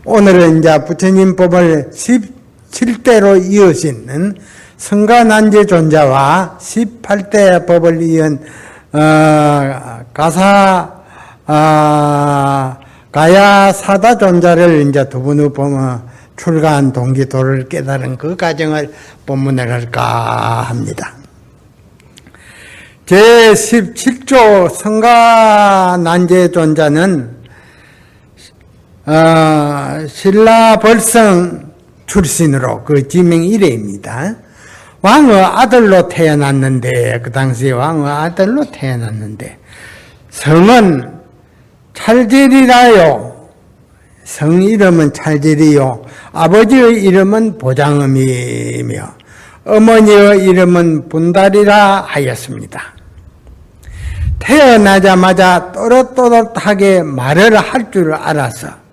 오늘은 이제 부처님 법을 17대로 이으신 성가난제존자와 18대 법을 이은 가야사다존자를 이제 두 분의 출가한 동기도를 깨달은 그 과정을 본문을 할까 합니다. 제17조 성가난제존자는 신라벌성 출신으로 그 지명 1회입니다. 왕의 아들로 태어났는데, 그 당시에 왕의 아들로 태어났는데, 성은 찰제리라요. 성 이름은 찰제리요. 아버지의 이름은 보장음이며, 어머니의 이름은 분달이라 하였습니다. 태어나자마자 또렷또렷하게 말을 할 줄 알아서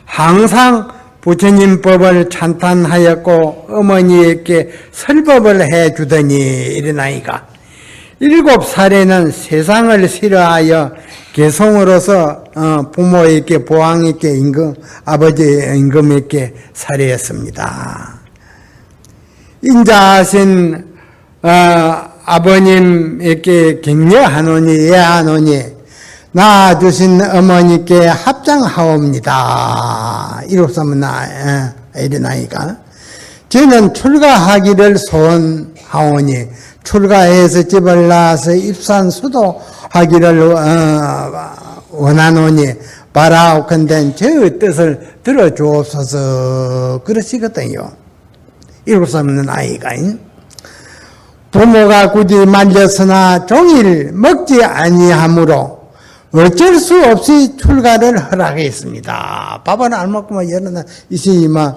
항상 부처님 법을 찬탄하였고 어머니에게 설법을 해주더니 이런 아이가 7살에는 세상을 싫어하여 개송으로서 부모에게 보왕에게 아버지의 임금에게 살해했습니다. 인자하신 아버님에게 격려하노니 예하노니 낳아주신 어머니께 합장하옵니다. 이로써면 이런 아이가 저는 출가하기를 소원하오니 출가해서 집을 나와서 입산 수도하기를 원하노니 바라옵건대 저 뜻을 들어주옵소서 그러시거든요. 이로써는 아이가 부모가 굳이 말렸으나 종일 먹지 아니하므로 어쩔 수 없이 출가를 허락했습니다. 밥은 안 먹고만 여러 날 있으니만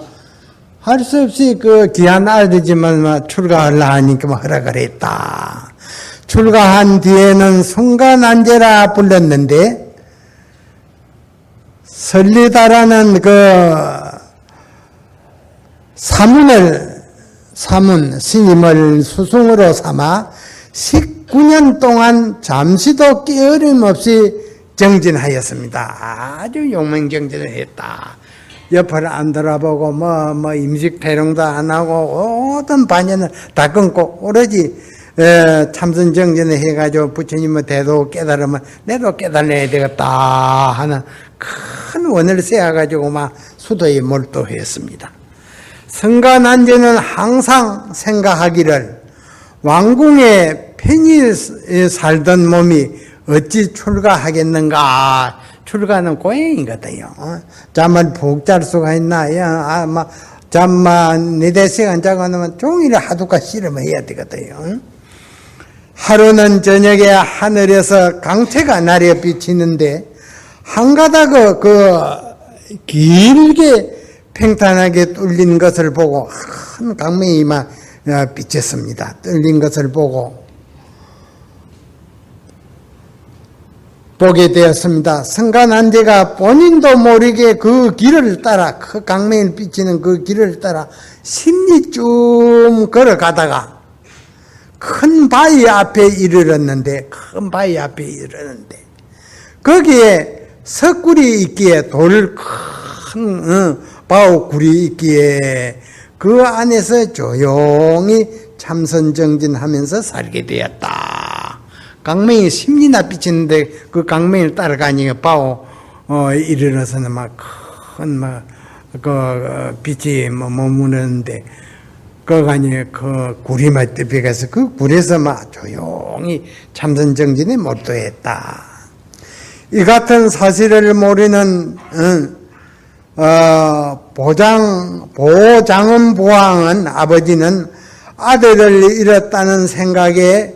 할 수 없이 그 귀한 아들이지만 출가하려 하니까 허락을 했다. 출가한 뒤에는 성가난제라 불렀는데 설리다라는 그 사문 스님을 수승으로 삼아 19년 동안 잠시도 깨어림 없이 정진하였습니다. 아주 용맹정진을 했다. 옆을 안 돌아보고 임식 대령도 안 하고 모든 반연을 다 끊고 오로지 참선 정진을 해가지고 부처님의 대도 깨달으면 내도 깨달아야 되겠다 하는 큰 원을 세워가지고 수도에 몰두했습니다. 성가난제는 항상 생각하기를 왕궁에 편히 살던 몸이 어찌 출가하겠는가. 출가는 고행이거든요. 잠을 푹 잘 수가 있나. 잠만 4-4시간 자고 나면 종일 하두가 씨름을 해야 되거든요. 하루는 저녁에 하늘에서 강태가 나려 비치는데 한가닥 길게 팽탄하게 뚫린 것을 보고 큰 강명이 비쳤습니다. 뚫린 것을 보게 되었습니다. 성가난제가 본인도 모르게 그 길을 따라 그 강명을 비치는 그 길을 따라 10리 걸어가다가 큰 바위 앞에 이르렀는데 거기에 석굴이 있기에 큰 바우굴이 있기에 그 안에서 조용히 참선정진하면서 살게 되었다. 강명이 10리나 비치는데 그 강명을 따라가니까 바우 이르러서는 큰 빛이 머무르는데 거기에 그 굴이 뜨비가서 그 굴에서 조용히 참선정진에 몰두했다. 이 같은 사실을 모르는 보장은 보왕은 아버지는 아들을 잃었다는 생각에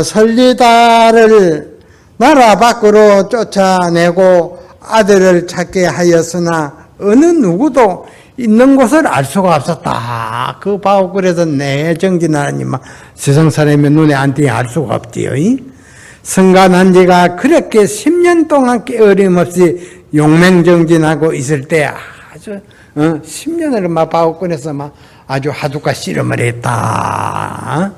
설리다를 나라 밖으로 쫓아내고 아들을 찾게 하였으나 어느 누구도 있는 곳을 알 수가 없었다. 그 바울글에서 내 정진하니 세상 사람의 눈에 안 띄게 알 수가 없지요. 성가난제가 그렇게 10년 동안 깨어림 없이 용맹정진하고 있을 때 아주 10년을 바울글에서 아주 하두가 씨름을 했다.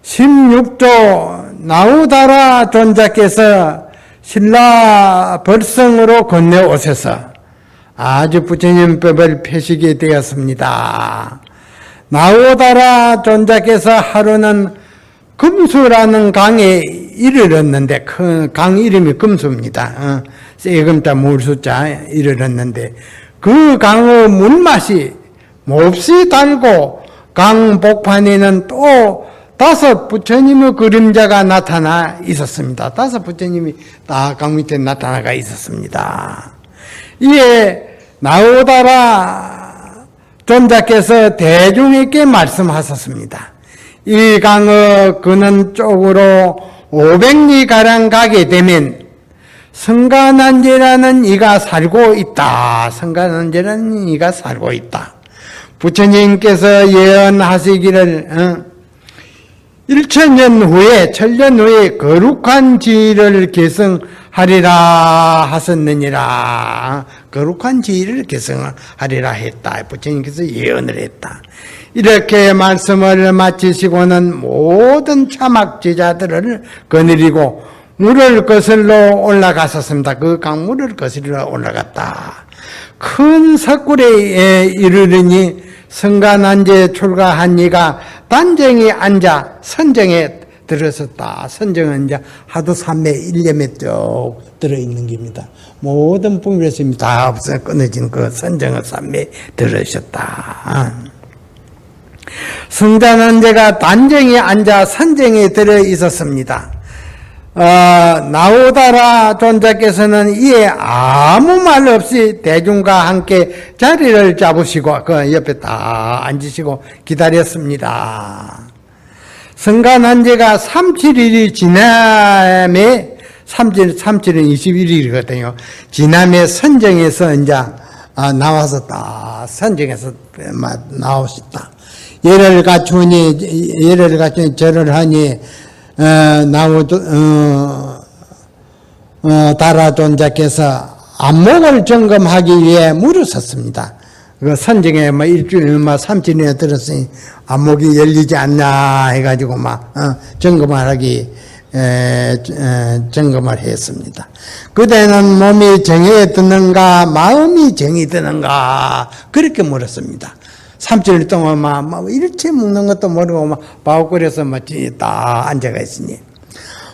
16조 나우다라 존자께서 신라 벌성으로 건너오셔서 아주 부처님법을 펴시게 되었습니다. 나오다라 존자께서 하루는 금수라는 강에 이르렀는데, 큰 강 이름이 금수입니다. 세금자 물수자 이르렀는데, 그 강의 물맛이 몹시 달고 강 복판에는 또 5 부처님의 그림자가 나타나 있었습니다. 5 부처님이 다 강 밑에 나타나가 있었습니다. 이에 나오다라 존자께서 대중에게 말씀하셨습니다. 이 강의 그는 쪽으로 500리가량 가게 되면 성가난제라는 이가 살고 있다. 성가난제라는 이가 살고 있다. 부처님께서 예언하시기를 1000년 후에, 1000년 후에 거룩한 지위를 계승하리라 하셨느니라. 거룩한 지위를 계승하리라 했다. 부처님께서 예언을 했다. 이렇게 말씀을 마치시고는 모든 차막제자들을 거느리고 물을 거슬러 올라갔었습니다. 그 강물을 거슬러 올라갔다. 큰 석굴에 이르르니 성가난제 출가한 이가 단정히 앉아 선정에 들어섰다. 선정은 이제 하도 삼매 일념에 쭉 들어있는 겁니다. 모든 분별심이 다 없어 끊어진 그 선정의 삼매에 들어있었다. 성가난제가 단정히 앉아 선정에 들어 있었습니다. 나오다라 존자께서는 이에 아무 말 없이 대중과 함께 자리를 잡으시고 그 옆에 딱 앉으시고 기다렸습니다. 성가난제가 37일이 지남에 37은 21일이거든요. 지남에 선정에서 이제 나와서 딱 선정에서 나오셨다. 예를 갖추니 절을 하니 다라 존자께서 안목을 점검하기 위해 물으셨습니다. 그 선정에 일주일 3일이나 들었으니 안목이 열리지 않나 해가지고 점검을 했습니다. 그대는 몸이 정이 드는가 마음이 정이 드는가 그렇게 물었습니다. 3일 동안 일체 먹는 것도 모르고 바웃거려서 딱 앉아가 있으니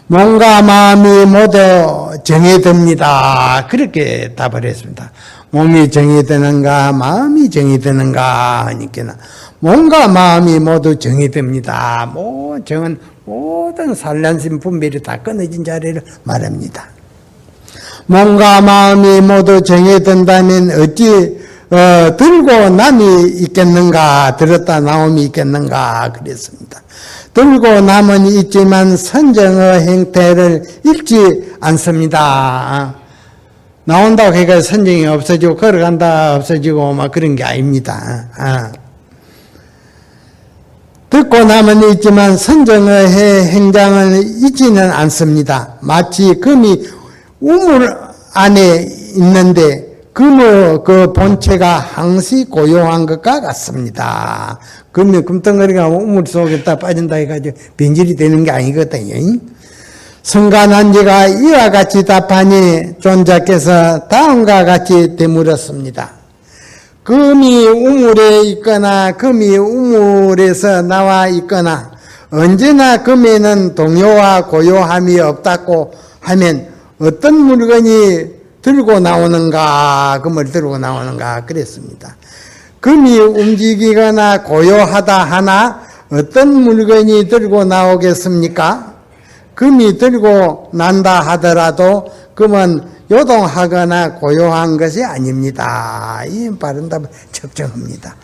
몸과 마음이 모두 정이 듭니다. 그렇게 답을 했습니다. 몸이 정이 드는가 마음이 정이 드는가 하니까 몸과 마음이 모두 정이 듭니다. 정은 모든 산란심 분별이 다 끊어진 자리를 말합니다. 몸과 마음이 모두 정이 든다면 어찌 들고 남이 있겠는가, 들었다 나옴이 있겠는가, 그랬습니다. 들고 남은 있지만 선정의 행태를 잃지 않습니다. 나온다고 해서 선정이 없어지고, 걸어간다 없어지고, 그런 게 아닙니다. 듣고 남은 있지만 선정의 행장을 잊지는 않습니다. 마치 금이 우물 안에 있는데, 금의 그 본체가 항시 고요한 것과 같습니다. 금이 금덩어리가 우물 속에 다 빠진다 해가지고 변질이 되는 게 아니거든요. 성가난제가 이와 같이 답하니 존자께서 다음과 같이 되물었습니다. 금이 우물에 있거나 금이 우물에서 나와 있거나 언제나 금에는 동요와 고요함이 없다고 하면 어떤 물건이 들고 나오는가, 금을 들고 나오는가, 그랬습니다. 금이 움직이거나 고요하다 하나 어떤 물건이 들고 나오겠습니까? 금이 들고 난다 하더라도 금은 요동하거나 고요한 것이 아닙니다. 이 바른 답은 적정합니다.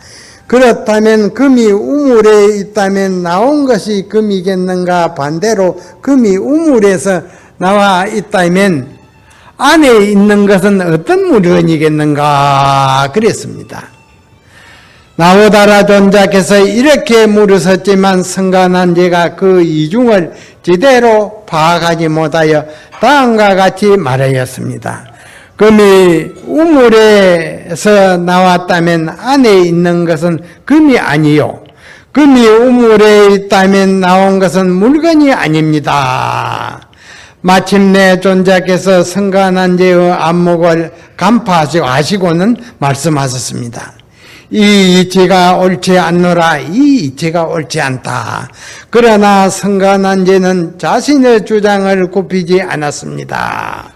그렇다면 금이 우물에 있다면 나온 것이 금이겠는가? 반대로 금이 우물에서 나와 있다면 안에 있는 것은 어떤 물건이겠는가 그랬습니다. 나오다라 존자께서 이렇게 물으셨지만 성가난제가 그 이중을 제대로 파악하지 못하여 다음과 같이 말하였습니다. 금이 우물에서 나왔다면 안에 있는 것은 금이 아니요, 금이 우물에 있다면 나온 것은 물건이 아닙니다. 마침내 존자께서 성가난제의 안목을 간파하시고는 말씀하셨습니다. 이 이치가 옳지 않노라. 이 이치가 옳지 않다. 그러나 성가난제는 자신의 주장을 굽히지 않았습니다.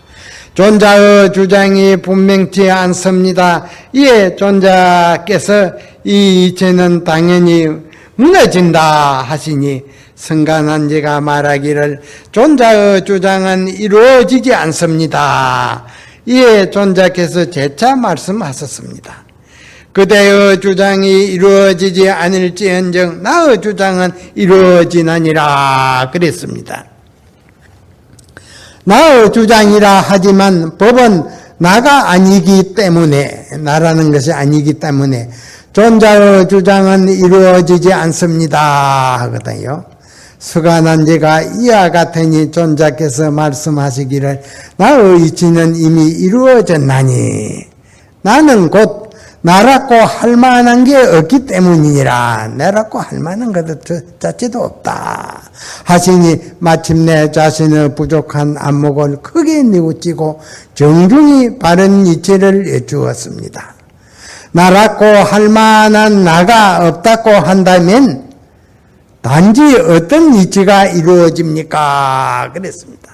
존자의 주장이 분명치 않습니다. 이에 존자께서 이 이치는 당연히 무너진다 하시니 성가난제가 말하기를 존자의 주장은 이루어지지 않습니다. 이에 존자께서 재차 말씀하셨습니다. 그대의 주장이 이루어지지 않을지언정 나의 주장은 이루어지나니라 그랬습니다. 나의 주장이라 하지만 법은 나가 아니기 때문에, 나라는 것이 아니기 때문에 존자의 주장은 이루어지지 않습니다 하거든요. 수가난제가 이와 같으니 존자께서 말씀하시기를 나의 이치는 이미 이루어졌나니 나는 곧 나라고 할 만한 게 없기 때문이니라. 나라고 할 만한 것 자체도 없다 하시니 마침내 자신의 부족한 안목을 크게 뉘우치고 정중히 바른 이치를 여쭈었습니다. 나라고 할 만한 나가 없다고 한다면 단지 어떤 이치가 이루어집니까? 그랬습니다.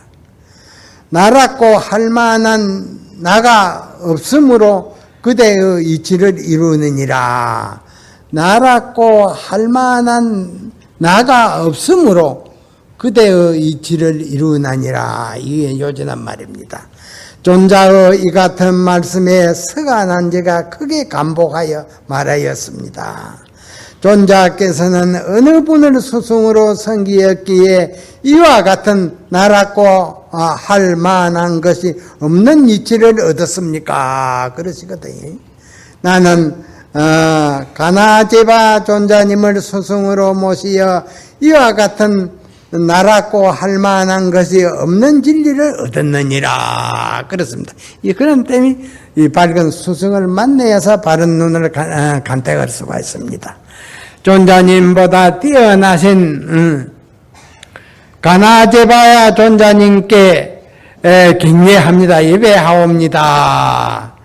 나라고 할 만한 나가 없으므로 그대의 이치를 이루느니라. 나라고 할 만한 나가 없으므로 그대의 이치를 이루나니라. 이게 요전한 말입니다. 존자의 이 같은 말씀에 서가난제가 크게 감복하여 말하였습니다. 존자께서는 어느 분을 스승으로 섬기었기에 이와 같은 나라고 할 만한 것이 없는 이치를 얻었습니까? 그러시거든요. 나는 가나제바 존자님을 스승으로 모시어 이와 같은 나라고 할 만한 것이 없는 진리를 얻었느니라. 그렇습니다. 그런 때문에 이 밝은 스승을 만나서 바른 눈을 간택할 수가 있습니다. 존자님보다 뛰어나신 가나제바야 존자님께 경례합니다. 예배하옵니다.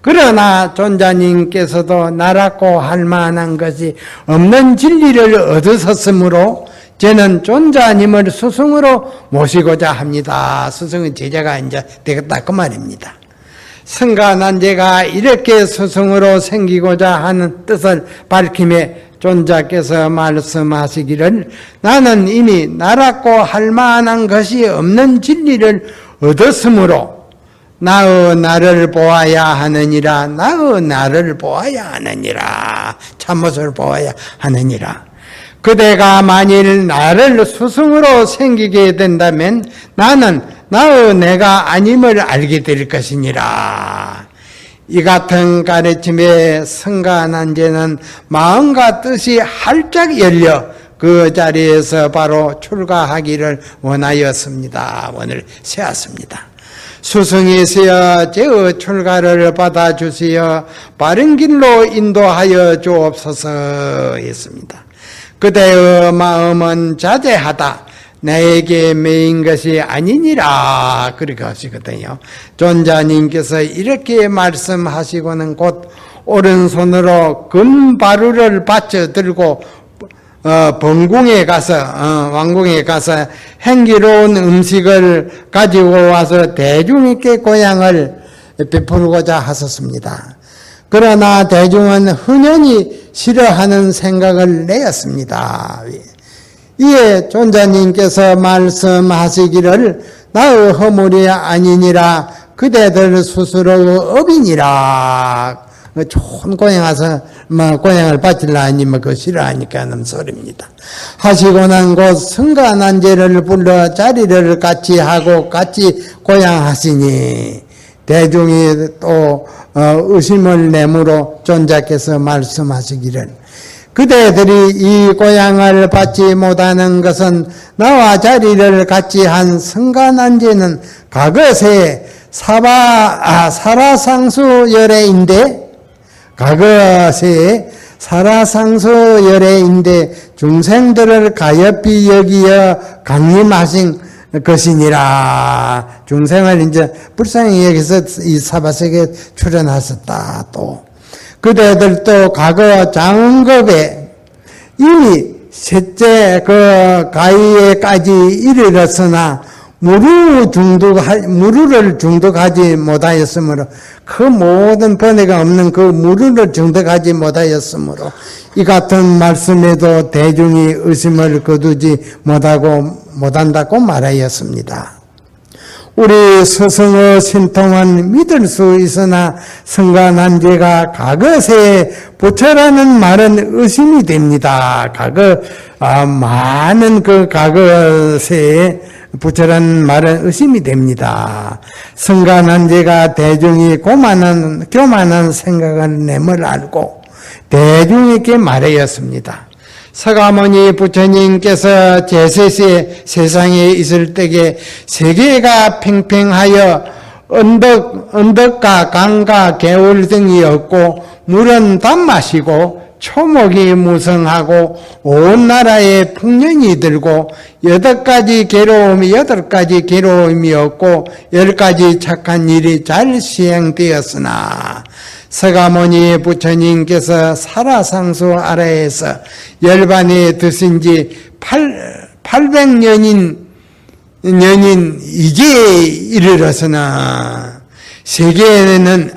그러나 존자님께서도 나라고 할 만한 것이 없는 진리를 얻으셨으므로 저는 존자님을 스승으로 모시고자 합니다. 스승은 제자가 이제 되겠다 그 말입니다. 성가난제가 이렇게 스승으로 생기고자 하는 뜻을 밝힘에 존자께서 말씀하시기를 나는 이미 나라고 할 만한 것이 없는 진리를 얻었으므로 나의 나를 보아야 하느니라. 나의 나를 보아야 하느니라. 참못을 보아야 하느니라. 그대가 만일 나를 스승으로 생기게 된다면 나는 나의 내가 아님을 알게 될 것이니라. 이 같은 가르침에 성가난제는 마음과 뜻이 활짝 열려 그 자리에서 바로 출가하기를 원하였습니다. 원을 세웠습니다. 스승이시여 제의 출가를 받아주시어 바른 길로 인도하여 주옵소서 했습니다. 그대의 마음은 자제하다. 나에게 매인 것이 아니니라. 그렇게 하시거든요. 존자님께서 이렇게 말씀하시고는 곧 오른손으로 금바루를 받쳐 들고 번궁에 가서 왕궁에 가서 향기로운 음식을 가지고 와서 대중에게 고향을 베풀고자 하셨습니다. 그러나 대중은 흔연히 싫어하는 생각을 내었습니다. 이에 존자님께서 말씀하시기를 나의 허물이 아니니라. 그대들 스스로의 업이니라. 좋은 고향 와서 고향을 바치려 하니 그거 싫어하니까 하는 소리입니다. 하시고 난 곧 성가난제를 불러 자리를 같이 하고 같이 고향하시니 대중이 또 의심을 내므로 존자께서 말씀하시기를 그대들이 이 고향을 받지 못하는 것은 나와 자리를 같이 한 성가난제는 과거세 사라상수열애인데 과거세 사라상수열애인데 중생들을 가엾이 여기어 강림하신 것이니라. 중생을 이제 불쌍히 여기서 이 사바세계에 출연하셨다. 또 그대들도 과거 장급에 이미 셋째 그 가위에까지 이르렀으나 무루를 중독하지 못하였으므로 그 모든 번뇌가 없는 그 무루를 중독하지 못하였으므로 이 같은 말씀에도 대중이 의심을 거두지 못한다고 말하였습니다. 우리 스승의 신통은 믿을 수 있으나 성가난제가 과거세에 부처라는 말은 의심이 됩니다. 많은 그 과거세에 부처라는 말은 의심이 됩니다. 성가난제가 대중이 교만한 생각을 내물 알고 대중에게 말하였습니다. 서가모니 부처님께서 제세시에 세상에 있을 때에 세계가 팽팽하여 언덕과 강과 개울 등이 없고 물은 단맛이고 초목이 무성하고 온 나라에 풍년이 들고 8가지 괴로움이 없고 10가지 착한 일이 잘 시행되었으나 서가모니 부처님께서 살아상수 아래에서 열반에 드신 지 800년인 이제 이르러서나 세계에는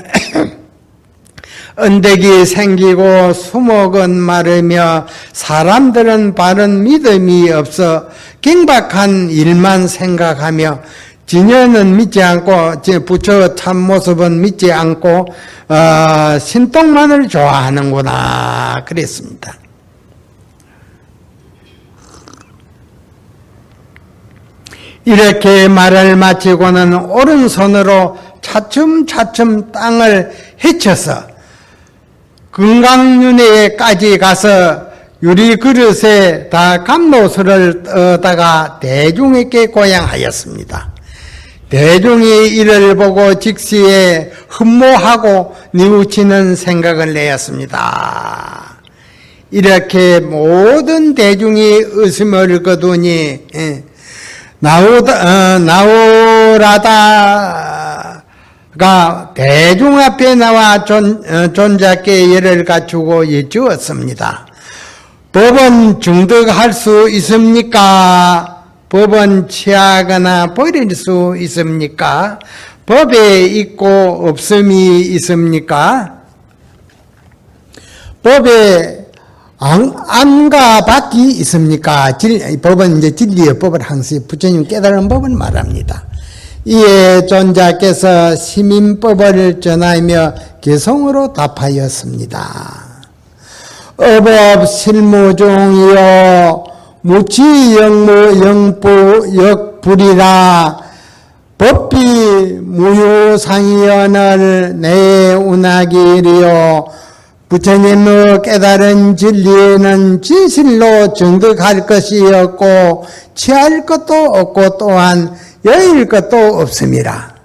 언덕이 생기고 수목은 마르며 사람들은 바른 믿음이 없어 경박한 일만 생각하며 진여는 믿지 않고 부처 참모습은 믿지 않고 신통만을 좋아하는구나 그랬습니다. 이렇게 말을 마치고는 오른손으로 차츰차츰 땅을 헤쳐서 금강윤회까지 가서 유리 그릇에 다 감로수를 떠다가 대중에게 고양하였습니다. 대중이 이를 보고 즉시에 흠모하고 뉘우치는 생각을 내었습니다. 이렇게 모든 대중이 의심을 거두니 나오라다가 대중 앞에 나와 존자께 예를 갖추고 여쭈었습니다. 법은 중득할 수 있습니까? 법은 취하거나 버릴 수 있습니까? 법에 있고 없음이 있습니까? 법에 안과 밖이 있습니까? 법은 이제 진리의 법을 항상 부처님 깨달은 법을 말합니다. 이에 존자께서 시민법을 전하며 개성으로 답하였습니다. 어법 실무종이요 무치영무 영부 역불이라 법비 무효상이언을 내운하기리요 부처님의 깨달은 진리에는 진실로 정득할 것이 없고 취할 것도 없고 또한 여일 것도 없습니다.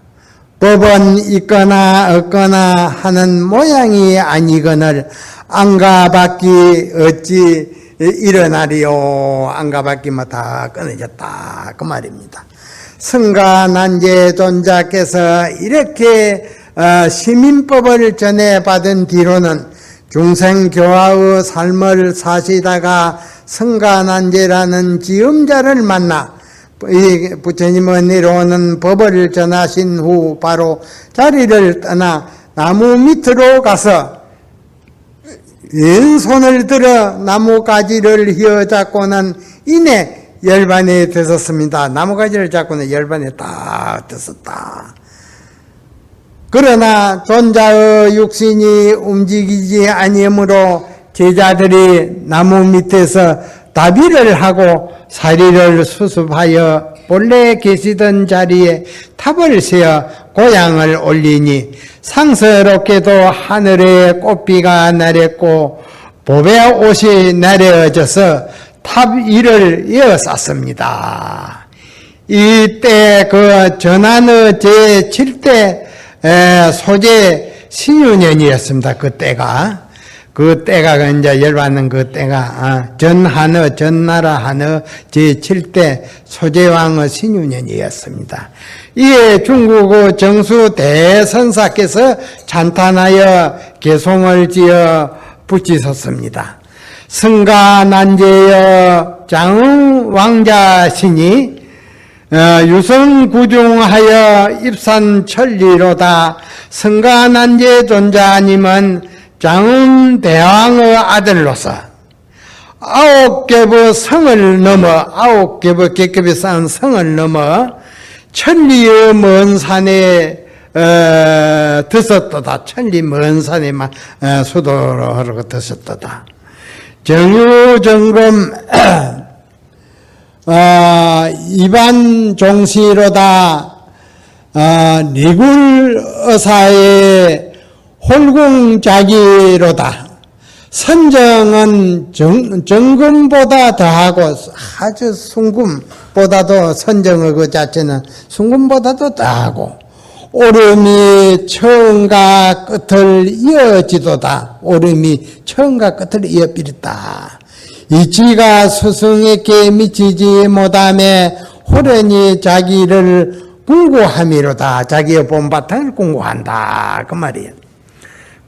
법은 있거나 없거나 하는 모양이 아니거늘 안과 밖이 어찌 일어나리요. 안과 밖이면 다 끊어졌다 그 말입니다. 성가난제 존자께서 이렇게 시민법을 전해받은 뒤로는 중생교화의 삶을 사시다가 성가난제라는 지음자를 만나 이 부처님의 내려오는 법을 전하신 후 바로 자리를 떠나 나무 밑으로 가서 왼손을 들어 나무가지를 휘어잡고는 이내 열반에 드셨습니다. 나무가지를 잡고는 열반에 딱 드셨다. 그러나 존자의 육신이 움직이지 아니므로 제자들이 나무 밑에서 다비를 하고 사리를 수습하여 본래 계시던 자리에 탑을 세워 고향을 올리니 상서롭게도 하늘에 꽃비가 내렸고 보배 옷이 내려져서 탑 위를 이어쌌습니다. 이때 그 전한의 제7대 소재 신유년이었습니다. 그때가 그 때가 이제 열받는 그 때가 전한어 전나라 한어 제7대 소재왕의 신유년이었습니다. 이에 중국 정수 대선사께서 찬탄하여 개송을 지어 붙이셨습니다. 성가난제여 장왕자신이 유성구중하여 입산천리로다. 성가난제 존자님은 장훈대왕의 아들로서 9겹의 성을 넘어 9겹의 객겹이 쌓은 성을 넘어 천리의 먼 산에 드셨도다. 천리 먼 산에 수도로 하러 드셨도다. 정유정금 이반 종시로다. 리굴의사의 홀궁자기로다. 선정은 정금보다 더하고 아주 순금보다도 선정의 그 자체는 순금보다도 더하고 오름이 처음과 끝을 이어지도다. 오름이 처음과 끝을 이어비렸다. 이치가 스승에게 미치지 못함에 호련히 자기를 궁구함이로다. 자기의 본바탕을 궁구한다. 그 말이에요.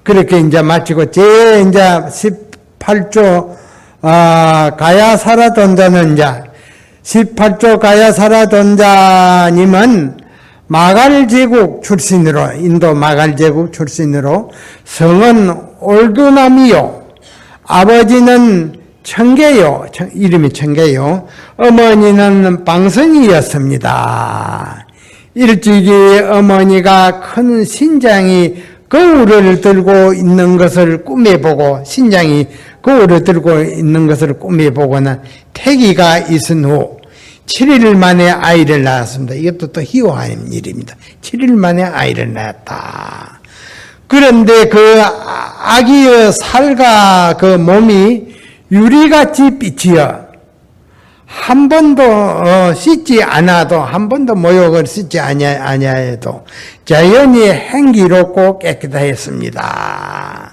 그렇게 이제 마치고 이제 18조 가야사라 돈자는 18조 가야사라 돈자님은 마갈제국 출신으로 인도 마갈제국 출신으로 성은 올두남이요 아버지는 청계요 이름이 청계요 어머니는 방선이었습니다. 일찍이 어머니가 큰 신장이 거울을 들고 있는 것을 꿈에 보고 신장이 거울을 들고 있는 것을 꿈에 보고는 태기가 있은 후 7일 만에 아이를 낳았습니다. 이것도 또 희화한 일입니다. 7일 만에 아이를 낳았다. 그런데 그 아기의 살과 그 몸이 유리같이 빛이여 한 번도 씻지 않아도 한 번도 모욕을 씻지 아니해도 자연히 행기롭고 깨끗하였습니다.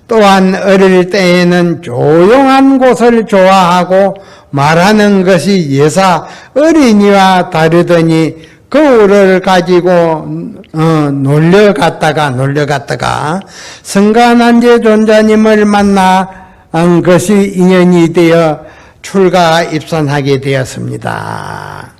또한 어릴 때에는 조용한 곳을 좋아하고 말하는 것이 예사 어린이와 다르더니 거울을 가지고 놀려갔다가 성가난제 존자님을 만난 것이 인연이 되어 출가 입산하게 되었습니다.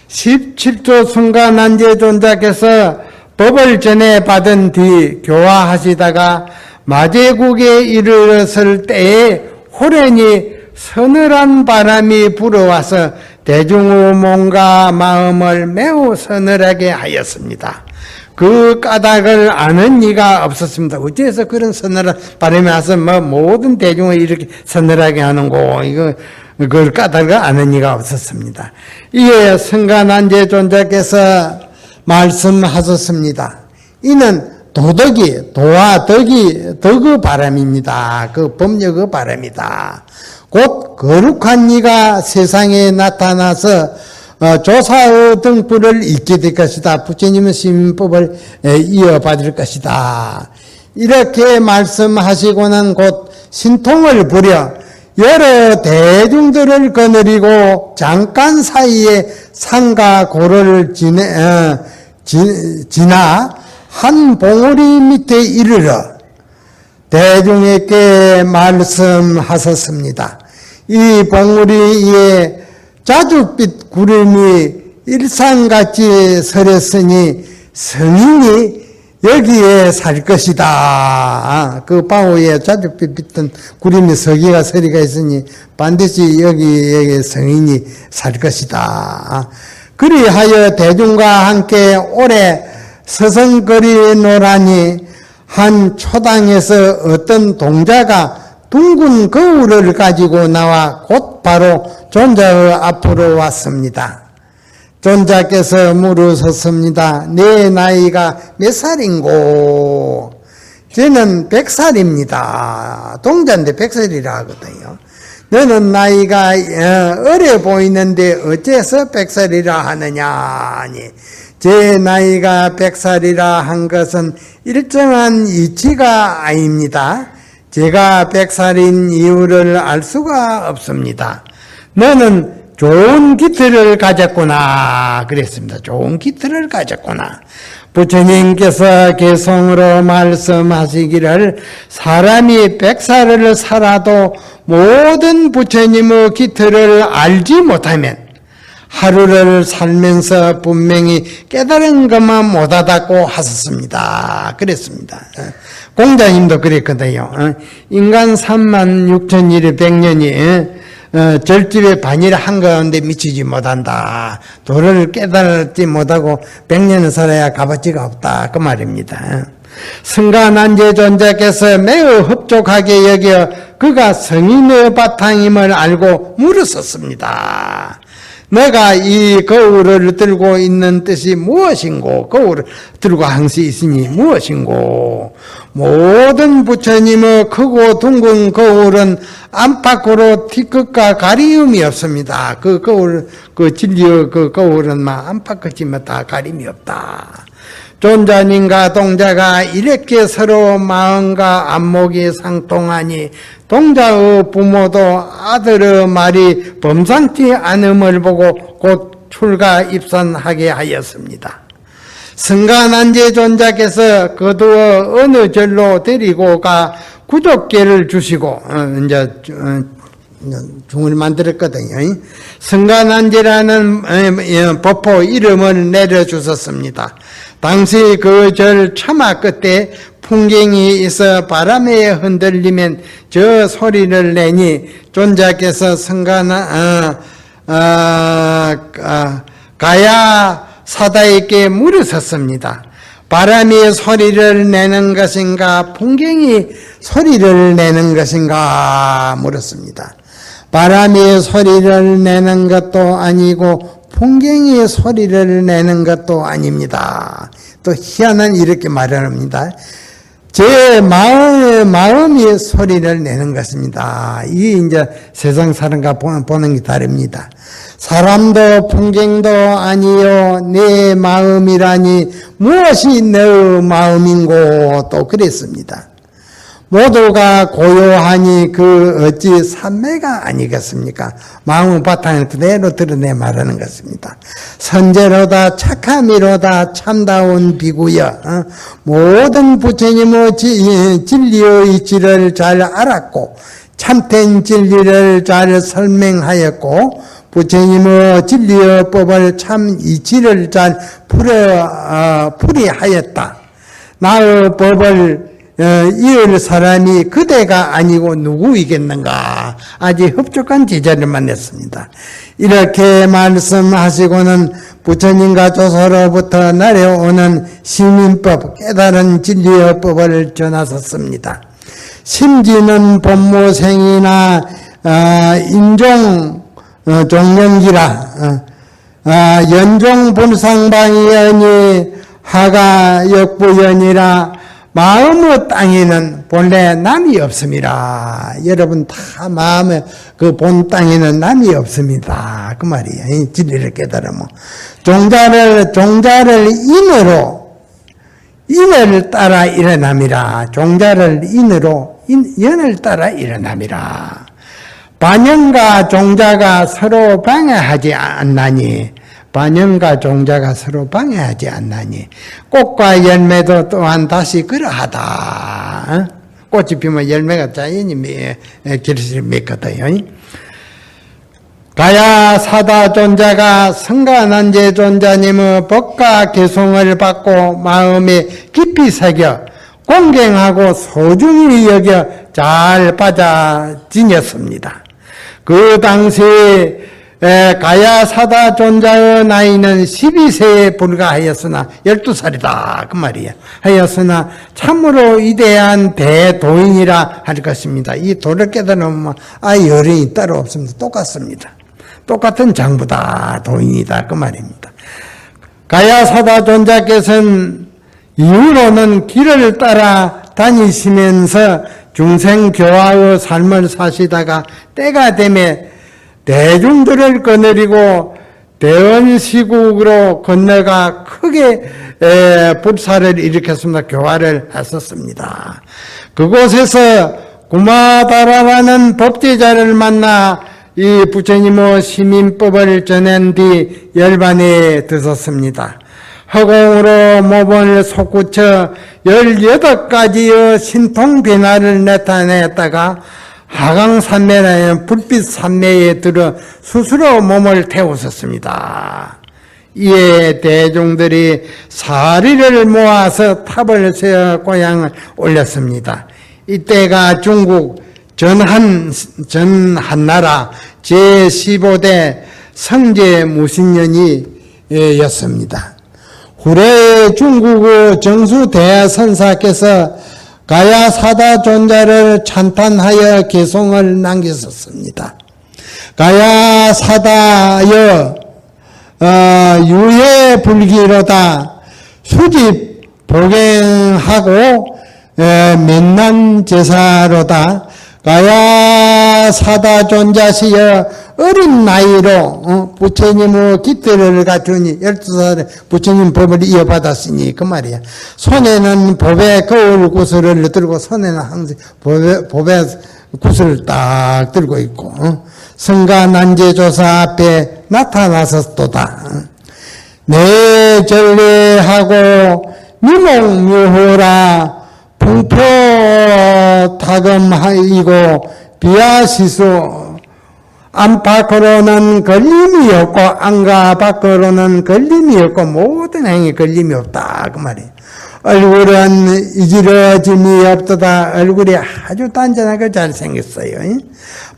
17조 성가난제 존자께서 법을 전해 받은 뒤 교화하시다가 마제국에 이르렀을 때에 호련히 서늘한 바람이 불어와서 대중의 몸과 마음을 매우 서늘하게 하였습니다. 그 까닭을 아는 이가 없었습니다. 어째서 그런 서늘한 바람이 와서 모든 대중을 이렇게 서늘하게 하는고 그걸 까닭을 아는 이가 없었습니다. 이에 성가난제 존자께서 말씀하셨습니다. 이는 도덕이 덕의 바람입니다. 그 법력의 바람이다. 곧 거룩한 이가 세상에 나타나서 조사의 등불을 잇게 될 것이다. 부처님의 시민법을 이어받을 것이다. 이렇게 말씀하시고는 곧 신통을 부려 여러 대중들을 거느리고 잠깐 사이에 산과 고를 지나 한 봉우리 밑에 이르러 대중에게 말씀하셨습니다. 이 봉우리 위에 자줏빛 구름이 일산같이 서렸으니 성인이 여기에 살 것이다. 그 바위에 자줏빛 빛던 구름이 서기가 서리가 있으니 반드시 여기에 성인이 살 것이다. 그리하여 대중과 함께 오래 서성거리노라니 한 초당에서 어떤 동자가 둥근 거울을 가지고 나와 곧 바로 존자의 앞으로 왔습니다. 존자께서 물으셨습니다. 내 나이가 몇 살인고? 저는 100살입니다. 동자인데 100살이라 하거든요. 너는 나이가 어려 보이는데 어째서 100살이라 하느냐? 제 나이가 100살이라 한 것은 일정한 이치가 아닙니다. 제가 100살인 이유를 알 수가 없습니다. 너는 좋은 기틀을 가졌구나 그랬습니다. 좋은 기틀을 가졌구나. 부처님께서 개성으로 말씀하시기를 사람이 100살을 살아도 모든 부처님의 기틀을 알지 못하면 하루를 살면서 분명히 깨달은 것만 못하다고 하셨습니다. 그랬습니다. 공자님도 그랬거든요. 인간 36,000일에 100년이 절집에 반일 한가운데 미치지 못한다. 도를 깨달지 못하고 100년을 살아야 값어치가 없다. 그 말입니다. 승가난제존자께서 매우 흡족하게 여겨 그가 성인의 바탕임을 알고 물었었습니다. 내가 이 거울을 들고 있는 뜻이 무엇인고? 거울을 들고 항시 있으니 무엇인고? 모든 부처님의 크고 둥근 거울은 안팎으로 티끝과 가리움이 없습니다. 그 거울, 그 진리의 그 거울은 막 안팎이지만 다 가림이 없다. 존자님과 동자가 이렇게 서로 마음과 안목이 상통하니 동자의 부모도 아들의 말이 범상치 않음을 보고 곧 출가 입선하게 하였습니다. 승가난제 존자께서 거두어 어느 절로 데리고 가 구족계를 주시고 이제 중을 만들었거든요. 승가난제라는 법포 이름을 내려주셨습니다. 당시 그 절 처마 끝에 풍경이 있어 바람에 흔들리면 저 소리를 내니 존자께서 가야 사다에게 물으셨습니다. 바람이 소리를 내는 것인가 풍경이 소리를 내는 것인가 물었습니다. 바람이 소리를 내는 것도 아니고 풍경이 소리를 내는 것도 아닙니다. 또 희한한 이렇게 말을 합니다. 제 마음이 소리를 내는 것입니다. 이게 이제 세상 사람과 보는 게 다릅니다. 사람도 풍경도 아니요 내 마음이라니 무엇이 내 마음인고 또 그랬습니다. 모두가 고요하니 그 어찌 삼매가 아니겠습니까? 마음의 바탕을 그대로 드러내 말하는 것입니다. 선제로다 착함이로다 참다운 비구여. 모든 부처님의 진리의 이치를 잘 알았고 참된 진리를 잘 설명하였고 부처님의 진리의 법을 참 이치를 잘 풀이하였다. 나의 법을 이을 사람이 그대가 아니고 누구이겠는가? 아주 흡족한 제자를 만났습니다. 이렇게 말씀하시고는 부처님과 조서로부터 내려오는 시민법, 깨달은 진리의 법을 전하셨습니다. 심지는 본무생이나 인종 종명기라 연종 불상방이여니 하가 역부연이라 마음의 땅에는 본래 남이 없습니다. 여러분 다 마음의 그 본 땅에는 남이 없습니다. 그 말이에요. 진리를 깨달으면 종자를 인을 따라 일어남이라. 종자를 연을 따라 일어남이라. 반영과 종자가 서로 방해하지 않나니 반영과 종자가 서로 방해하지 않나니 꽃과 열매도 또한 다시 그러하다. 꽃이 피면 열매가 자연히 길을 맺거든요. 가야 사다 존자가 승가난제 존자님의 법과 개송을 받고 마음에 깊이 새겨 공경하고 소중히 여겨 잘 받아 지녔습니다. 그 당시에 가야 사다 존자의 나이는 12세에 불과하였으나 12살이다 그 말이야. 하였으나 참으로 위대한 대도인이라 할 것입니다. 이 도를 깨달으면 여론이 따로 없습니다. 똑같습니다. 똑같은 장부다 도인이다 그 말입니다. 가야 사다 존자께서는 이후로는 길을 따라 다니시면서 중생교화의 삶을 사시다가 때가 되면 대중들을 거느리고 대원시국으로 건너가 크게 불사를 일으켰습니다. 교화를 했었습니다. 그곳에서 구마다라라는 법제자를 만나 이 부처님의 시민법을 전한 뒤 열반에 들었습니다. 허공으로 몸을 솟구쳐 18가지의 신통 변화를 나타냈다가 하강산매라는 불빛산매에 들어 스스로 몸을 태우셨습니다. 이에 대중들이 사리를 모아서 탑을 세워 고향을 올렸습니다. 이때가 중국 전한나라 제15대 성제 무신년이었습니다. 후래 중국의 정수대하선사께서 가야사다 존자를 찬탄하여 개송을 남겼었습니다. 가야사다여 유해불기로다 수집 복행하고 맨난제사로다 가야사다 존자시여 어린 나이로 부처님의 깃들을 갖추니 12살에 부처님 법을 이어받았으니 그 말이야. 손에는 법의 거울 구슬을 들고 손에는 항상 법의 구슬을 딱 들고 있고 성가 난제조사 앞에 나타나섰도다. 내 전례하고 미몽묘호라 풍표타금하이고 비아시수 안팎으로는 걸림이 없고 안과 밖으로는 걸림이 없고 모든 행에 걸림이 없다 그 말이에요. 얼굴은 이지러짐이 없도다. 얼굴이 아주 단단하게 잘생겼어요.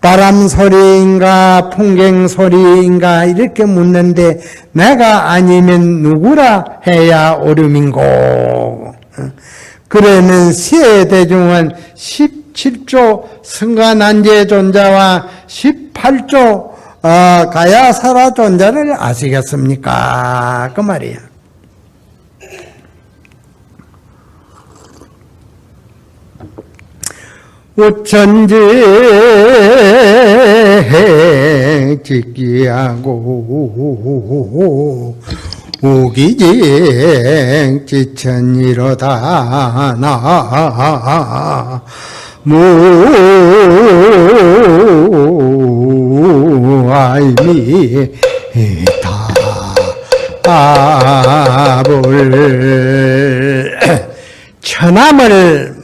바람 소리인가 풍경 소리인가 이렇게 묻는데 내가 아니면 누구라 해야 옳음인고. 그러면 시해대중은 17조 성가난제 존자와 18조 가야사라 존자를 아시겠습니까? 그 말이야. 우천지 직기하고 우기직 지천이로다 나 무아이미다 아불 천암을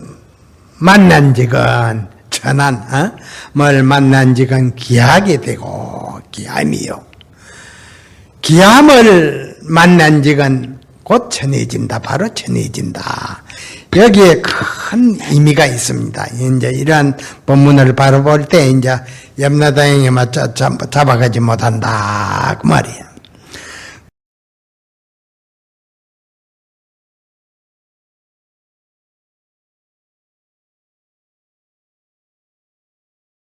만난 적은 천암을 만난 적은 기하게 되고 기함이요. 기함을 만난 적은 곧 전해진다. 바로 전해진다. 여기에 큰 의미가 있습니다. 이제 이러한 본문을 바로 볼 때 이제 염라다행에 맞춰 잡아가지 못한다. 그 말이에요.